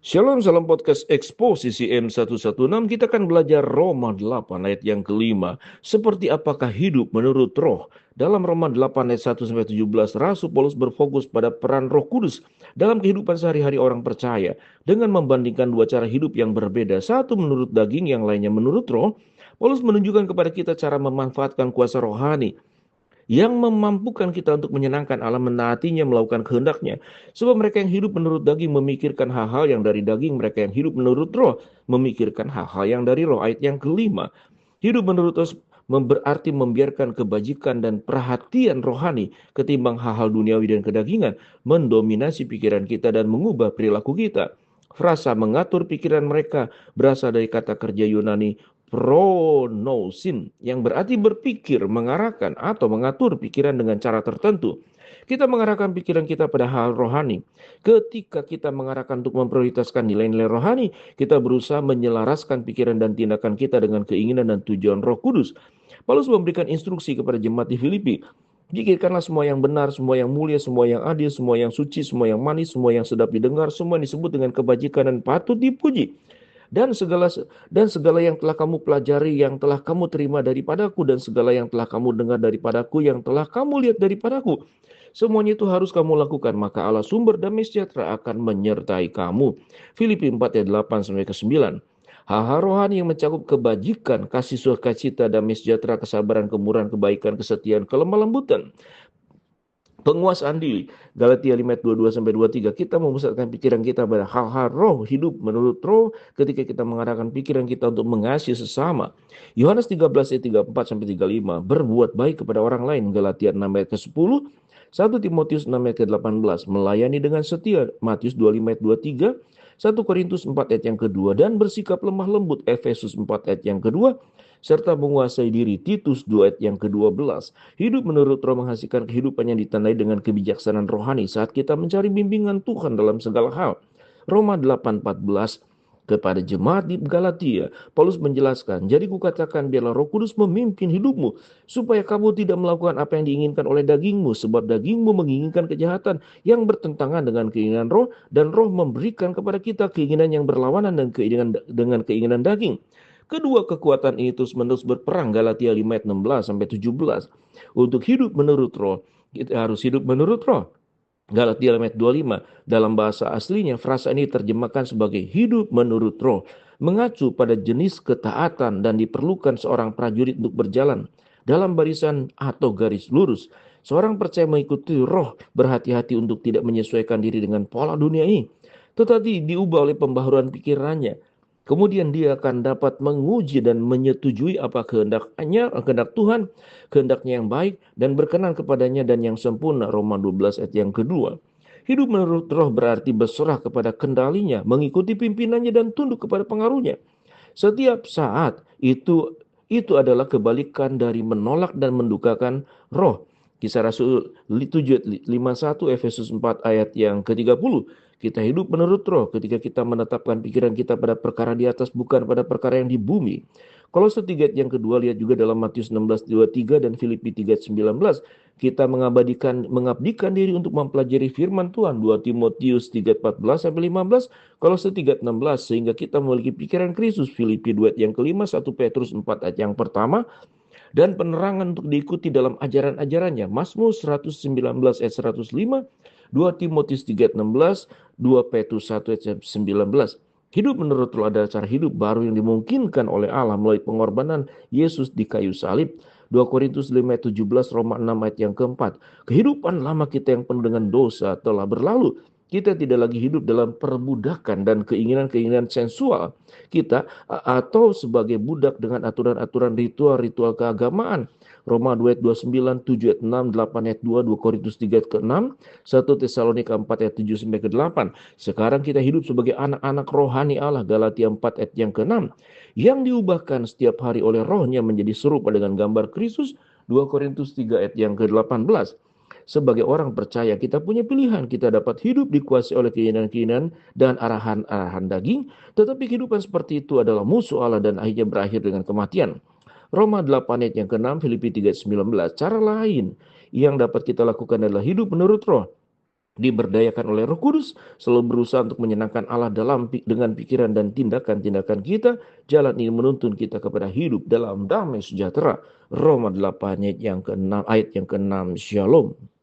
Shalom, salam podcast Expo CCM 116. Kita akan belajar Roma 8 ayat yang kelima. Seperti apakah hidup menurut roh? Dalam Roma 8 ayat 1 sampai 17, Rasul Paulus berfokus pada peran Roh Kudus dalam kehidupan sehari-hari orang percaya dengan membandingkan dua cara hidup yang berbeda. Satu menurut daging, yang lainnya menurut roh. Paulus menunjukkan kepada kita cara memanfaatkan kuasa rohani yang memampukan kita untuk menyenangkan Allah, menaatinya, melakukan kehendaknya. Sebab mereka yang hidup menurut daging memikirkan hal-hal yang dari daging, mereka yang hidup menurut roh memikirkan hal-hal yang dari roh. Ayat yang kelima, hidup menurut roh berarti membiarkan kebajikan dan perhatian rohani ketimbang hal-hal duniawi dan kedagingan mendominasi pikiran kita dan mengubah perilaku kita. Frasa mengatur pikiran mereka berasal dari kata kerja Yunani pronosin, yang berarti berpikir, mengarahkan atau mengatur pikiran dengan cara tertentu. Kita mengarahkan pikiran kita pada hal rohani. Ketika kita mengarahkan untuk memprioritaskan nilai-nilai rohani, kita berusaha menyelaraskan pikiran dan tindakan kita dengan keinginan dan tujuan Roh Kudus. Paulus memberikan instruksi kepada jemaat di Filipi. Pikirkanlah semua yang benar, semua yang mulia, semua yang adil, semua yang suci, semua yang manis, semua yang sedap didengar, semua yang disebut dengan kebajikan dan patut dipuji. Dan segala yang telah kamu pelajari, yang telah kamu terima daripadaku, dan segala yang telah kamu dengar daripadaku, yang telah kamu lihat daripadaku, semuanya itu harus kamu lakukan, maka Allah sumber damai sejahtera akan menyertai kamu. Filipi 4 ayat 8 sampai ke 9. Hal-hal rohani yang mencakup kebajikan, kasih, sukacita, damai sejahtera, kesabaran, kemurahan, kebaikan, kesetiaan, kelemah lembutan, penguasaan diri. Galatia 5 ayat 22 sampai 23. Kita memusatkan pikiran kita pada hal-hal roh, hidup menurut roh ketika kita mengarahkan pikiran kita untuk mengasihi sesama. Yohanes 13 ayat 34 sampai 35. Berbuat baik kepada orang lain. Galatia 6 ayat ke-10. 1 Timotius 6 ayat ke-18. Melayani dengan setia. Matius 25 ayat 23. 1 Korintus 4 ayat yang kedua. Dan bersikap lemah lembut. Efesus 4 ayat yang kedua. Serta menguasai diri. Titus 2 ayat yang ke-12. Hidup menurut roh menghasilkan kehidupan yang ditandai dengan kebijaksanaan rohani saat kita mencari bimbingan Tuhan dalam segala hal. Roma 8:14. Kepada jemaat di Galatia, Paulus menjelaskan, jadi kukatakan biarlah Roh Kudus memimpin hidupmu, supaya kamu tidak melakukan apa yang diinginkan oleh dagingmu, sebab dagingmu menginginkan kejahatan yang bertentangan dengan keinginan roh, dan roh memberikan kepada kita keinginan yang berlawanan dengan keinginan daging. Kedua kekuatan ini terus-menerus berperang. Galatia 5 ayat 16 sampai 17. Untuk hidup menurut roh, kita harus hidup menurut roh. Galatia 5 ayat 25. Dalam bahasa aslinya, frasa ini terjemahkan sebagai hidup menurut roh, mengacu pada jenis ketaatan dan diperlukan seorang prajurit untuk berjalan dalam barisan atau garis lurus. Seorang percaya mengikuti roh, berhati-hati untuk tidak menyesuaikan diri dengan pola dunia ini, tetapi diubah oleh pembaharuan pikirannya. Kemudian dia akan dapat menguji dan menyetujui apa kehendaknya, kehendak Tuhan, kehendaknya yang baik dan berkenan kepadanya dan yang sempurna. Roma 12 ayat yang kedua. Hidup menurut roh berarti berserah kepada kendalinya, mengikuti pimpinannya dan tunduk kepada pengaruhnya. Setiap saat itu adalah kebalikan dari menolak dan mendukakan roh. Kisah Rasul 7:51, Efesus 4 ayat yang ke-30. Kita hidup menurut roh ketika kita menetapkan pikiran kita pada perkara di atas, bukan pada perkara yang di bumi. Kolose 3 ayat yang kedua, lihat juga dalam Matius 16:23 dan Filipi 3 ayat 19. Kita mengabdikan diri untuk mempelajari firman Tuhan. 2 Timotius 3 ayat 14 sampai 15, Kolose 3 ayat 16, sehingga kita memiliki pikiran Kristus. Filipi 2 ayat yang kelima, 1 Petrus 4 ayat yang pertama, dan penerangan untuk diikuti dalam ajaran-ajarannya. Mazmur 119 ayat 105, 2 Timotius 3 ayat 16, 2 Petrus 1 ayat 19. Hidup menurut roh adalah cara hidup baru yang dimungkinkan oleh Allah melalui pengorbanan Yesus di kayu salib. 2 Korintus 5 ayat 17, Roma 6 ayat yang keempat. Kehidupan lama kita yang penuh dengan dosa telah berlalu. Kita tidak lagi hidup dalam perbudakan dan keinginan-keinginan sensual kita atau sebagai budak dengan aturan-aturan ritual-ritual keagamaan. Roma 2 ayat 29, 7 ayat 6, 8 ayat 2, 2 Korintus 3 ayat ke-6, 1 Tesalonika 4 ayat 7 sampai ke-8. Sekarang kita hidup sebagai anak-anak rohani Allah. Galatia 4 ayat yang ke-6. Yang diubahkan setiap hari oleh rohnya menjadi serupa dengan gambar Kristus. 2 Korintus 3 ayat yang ke-18. Sebagai orang percaya kita punya pilihan. Kita dapat hidup dikuasai oleh keinginan-keinginan dan arahan-arahan daging. Tetapi kehidupan seperti itu adalah musuh Allah dan akhirnya berakhir dengan kematian. Roma 8 ayat yang ke-6, Filipi 3 ayat 19. Cara lain yang dapat kita lakukan adalah hidup menurut roh. diberdayakan oleh Roh Kudus, selalu berusaha untuk menyenangkan Allah dengan pikiran dan tindakan-tindakan kita. Jalan ini menuntun kita kepada hidup dalam damai sejahtera. Roma 8 ayat yang ke-6. Shalom.